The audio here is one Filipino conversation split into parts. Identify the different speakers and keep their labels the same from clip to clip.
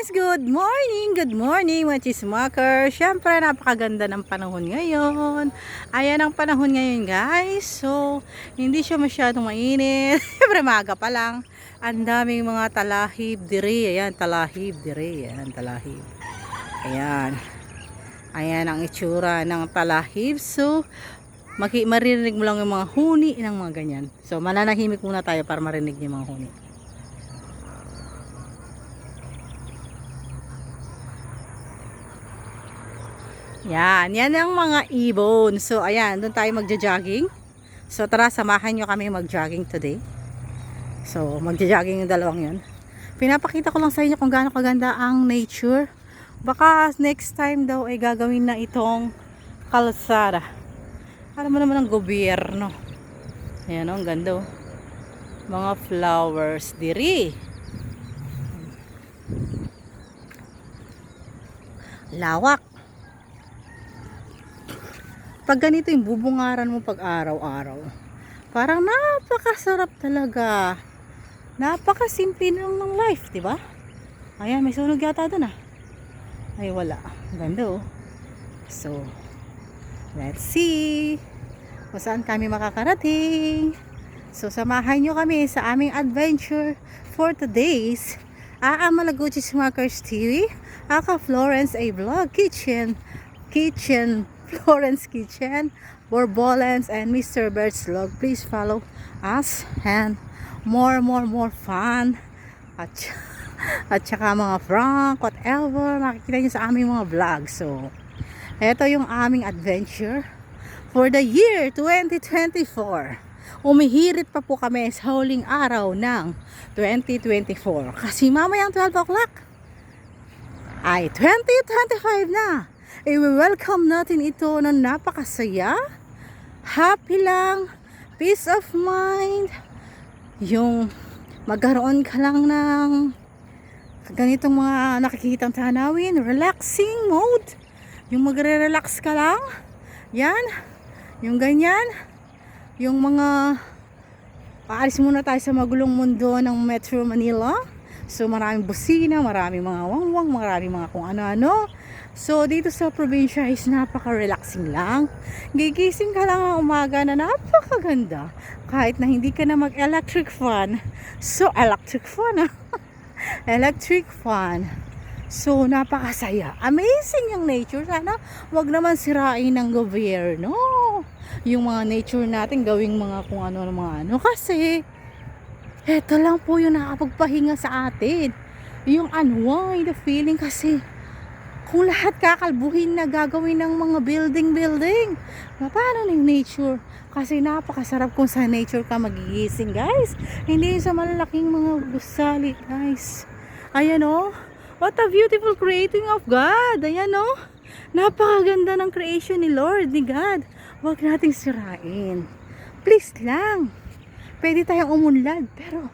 Speaker 1: Good morning! Good morning mga chismoker! Siyempre napakaganda ng panahon ngayon. Ayan ang panahon ngayon guys. So, hindi siya masyadong mainit. Siyempre maaga pa lang. Ang daming mga talahib diri. Ayan, talahib diri. Ayan, talahib. Ayan. Ayan ang itsura ng talahib. So, maririnig mo lang yung mga huni ng mga ganyan. So, mananahimik muna tayo para marinig yung mga huni. Yan ang mga ibon. So, ayan, doon tayo magja-jogging. So, tara, samahan nyo kami mag-jogging today. So, magja-jogging yung dalawang yun. Pinapakita ko lang sa inyo kung gaano kaganda ang nature. Baka next time daw ay gagawin na itong kalsada. Alam mo naman ang gobyerno. Ayan, ang ganda. Mga flowers diri. Lawak. Pag ganito yung bubungaran mo pag araw-araw, parang napakasarap talaga. Napakasimple lang ng life, di ba? Ayan, may sunog yata doon ah. Ay, wala. Ganda oh. So, let's see kung saan kami makakarating. So, samahan nyo kami sa aming adventure for today's Malaguchi Smakers TV, Aka Florence A Vlog Kitchen, Florence Kitchen, Borbolens, and Mr. Bird's Vlog. Please follow us and more fun at saka mga prank, whatever makikita nyo sa aming mga vlog. So, ito yung aming adventure for the year 2024. Umihirit pa po kami sa huling araw ng 2024 kasi mamayang 12 o'clock ay 2025 na. I-welcome natin ito na napakasaya, happy lang, peace of mind, yung magkaroon ka lang ng ganitong mga nakikitang tanawin, relaxing mode, yung magre-relax ka lang, yan, yung ganyan, yung mga paalis muna tayo sa magulong mundo ng Metro Manila. So maraming busina, maraming mga wangwang, maraming mga kung ano-ano. So dito sa probinsya is napaka-relaxing lang. Gigising ka lang ang umaga na napakaganda. Kahit na hindi ka na mag-electric fan. So electric fan electric fan. So napakasaya. Amazing yung nature. Sana wag naman sirain ng gobyerno yung mga nature natin, gawing mga kung ano mga ano. Kasi eto lang po yung nakapagpahinga sa atin. Yung unwind, the feeling kasi kung lahat kakalbuhin na gagawin ng mga building, paano na yung nature? Kasi napakasarap kung sa nature ka magigising, guys. Hindi sa malalaking mga gusali, guys. Ayan o. What a beautiful creating of God. Ayan o. Napakaganda ng creation ni Lord, ni God. Huwag nating sirain. Please lang. Pwede tayong umunlad, pero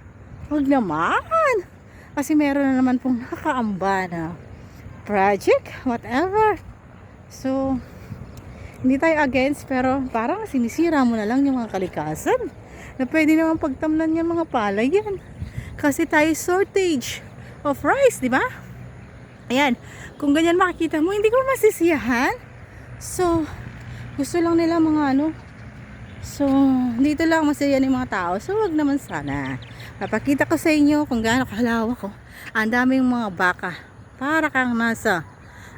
Speaker 1: huwag naman. Kasi meron na naman pong nakaamba na project, whatever. So, hindi tayo against, pero parang sinisira mo na lang yung mga kalikasan na pwede naman pagtamnan yung mga palay yan. Kasi tayo shortage of rice, di ba? Ayan, kung ganyan makikita mo, hindi ko masisiyahan. So, gusto lang nila mga ano. So, dito lang masaya ng mga tao. So, wag naman sana. Papakita ko sa inyo kung gaano kalawak ko. Ang daming mga baka. Para kang nasa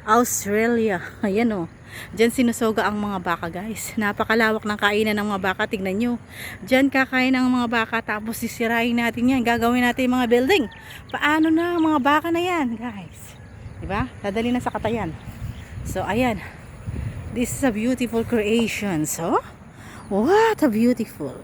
Speaker 1: Australia. Ayan o. Diyan sinusoga ang mga baka, guys. Napakalawak ng kainan ng mga baka. Tignan nyo. Diyan kakain ang mga baka. Tapos sisirain natin yan. Gagawin natin yung mga building. Paano na ang mga baka na yan, guys? Diba? Dadali na sa katayan. So, ayan. This is a beautiful creation. So, what a beautiful.